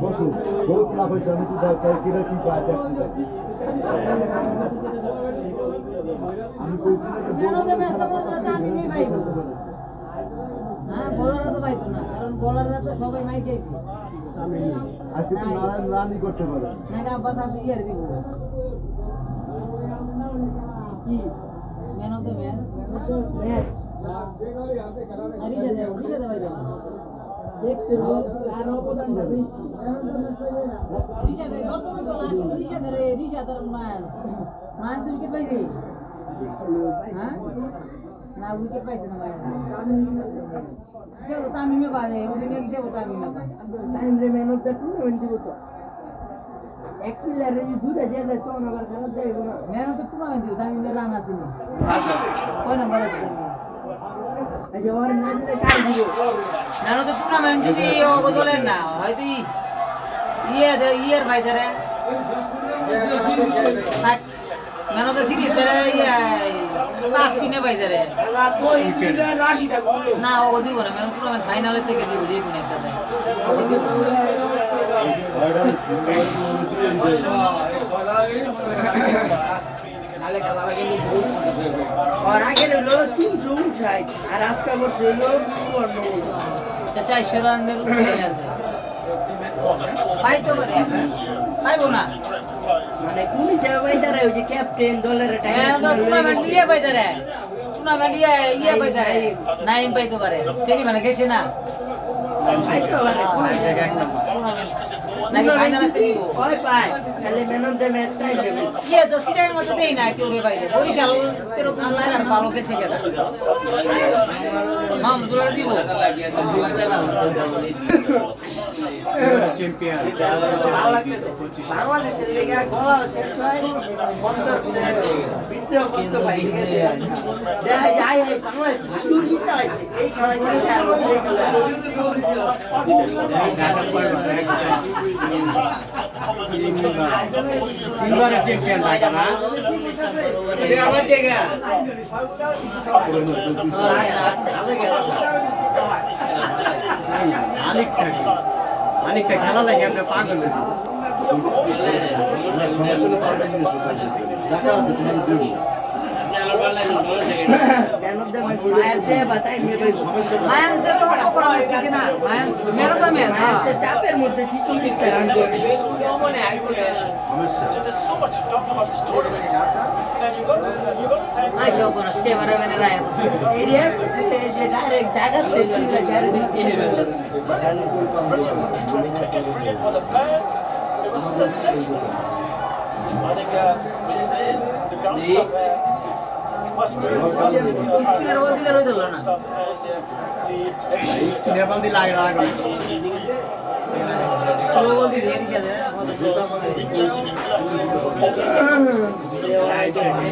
বসু বহুত লাভ হয়েছে আমি তো কিরা কি পাই দেখতে আমি কইছি হ্যাঁ বলাররা তো পাইতো না কারণ বলাররা তো সবাই মাইকে আজকে তো নারায়ণ রানই করতে পারে না আব্বাস আপনি ইয়ার দিব কি man of the match Reza দেওয়াই দেওয়া দেখতে আর অবদানটা বেশি রিজা দেয় বর্তমান তো লাস্ট রিজা তার মান উইকেট পাইছে হ্যাঁ না উইকেট পাইছে না ভাই সে তো তামিমে বাজে ওদিনে কি সে তামিমে টাইম রে ম্যান অফ দ্য টুর্নামেন্ট দিব তো এক প্লেয়ারে যদি দুইটা দিয়ে দেয় তখন আবার খারাপ যাইব না ম্যান অফ দ্য টুর্নামেন্ট দিব তামিমে রান আছে আচ্ছা কয় নাম্বার আছে এই যে ওর ম্যাচ দিলে কাই দিব ম্যান অফ দ্য টুর্নামেন্ট যদি ও দলের না হয়তো ইয়ার ভাই ধরে man of the series last কিনে পাই ধরে না ও দিব না ম্যান অফ টুর্নামেন্ট ফাইনালের থেকে দিব যে কোনো একটা ও দিব और आगे लो 359 আর আজকে করছে হলো 400 রানের উপরে আছে ভাই তো করে পাইবো না মানে কোনি যাবে তারে ওই যে ক্যাপ্টেন দলের টাইম হ্যাঁ তো টুর্নামেন্ট দিয়ে পাই তারে টুর্নামেন্ট ইয়ে পাই তারে নাইম পাইতে পারে সেনি মানে গেছে না পাইতো টুর্নামেন্ট নাকি ফাইনালে দিব কয় পায় খালি man of the match time দেবে ইয়ে তো সিটার মতো দেই না কেউ রে পাইতে বরিশাল এরকম লাগার ভালো গেছে কেটা মামদুল্লাহ দিব চ্যাম্পিয়ন বাংলাদেশের লিগে গোল শেষ হয় বন্দর বিদ্রোহ কষ্ট পাই গেছে দেখা যায় এই বাংলাদেশ ভালো জিতা হইছে এই খেলাটা তিনবারের চ্যাম্পিয়ন ভাইটা না এটা আমার জায়গা মালিকটা খেলা লাগে আমরা পাগল সমস্যা পারবেন জায়গা আছে তোমাদের দেবো ম্যান অফ দ্য ম্যাচ মায়ারছে বাতাই মেরে সমস্যা মায়ানসে তো অল্প করা হয়েছে কিনা মায়ানস মেরো তো ম্যাচ মায়ারছে চাপের মধ্যে 46 রান করে সমস্যা নাই সব না স্টে বারে বারে রায় এরিয়া যে ডাইরেক্ট জায়গা থেকে জায়গা দিতে স্পিনার বল দিলে রই দিল না নেপাল দি লাগে লাগে স্লো বল দিলে এদিকে দে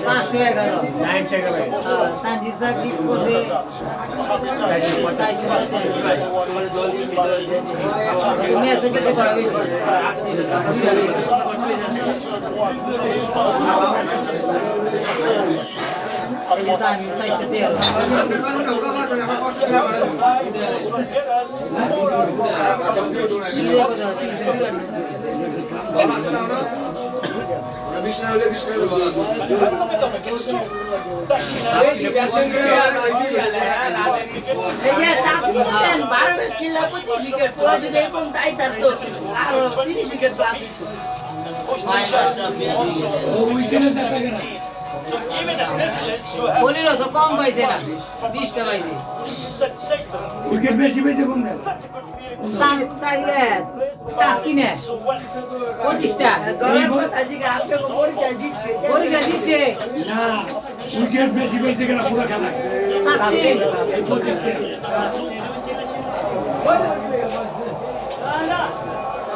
পাঁচশো 11 টাইম চেক হবে সানজিসা ক্লিক করে 450 তুমি এসে যেতে পারবে এই যে আমি 450 বলিলো তো কম পাইছে না 20টা পাইছে উইকেট বেশি বেশি কোন দেন তাইলে টাস্কিনে 25টা পরিচয় দিচ্ছে না উইকেট বেশি বেশি কেন পুরো খেলা টাস্কিন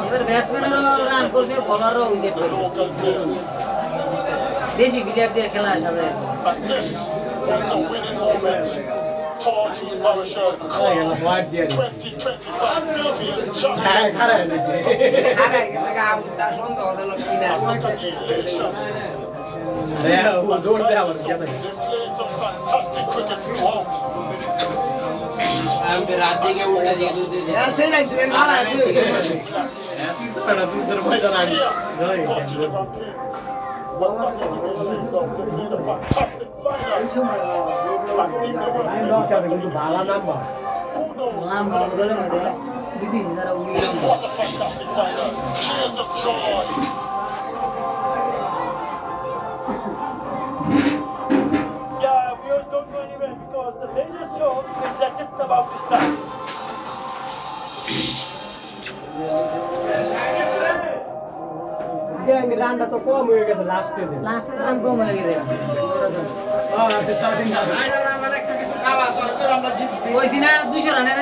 এবার ব্যাটসম্যানেরও রান করতে বলারও উইকেট পাইছে দেশি প্লেয়ার দিয়ে খেলা যাবে আমি রাত দিকে উল্টা দিকে দুধ দিয়ে দিই। সেই নাই তুমি ভাড়া তুই লাম্বা গলে মধ্যে দিদি যারা উড়িয়ে Yeah, viewers, don't go anywhere because the laser show is just about to start. রানটা তো কম হয়ে গেছে লাস্টে লাস্টে দাম কম হয়ে গেছে স্টার্টিং কইছি না 200 রানের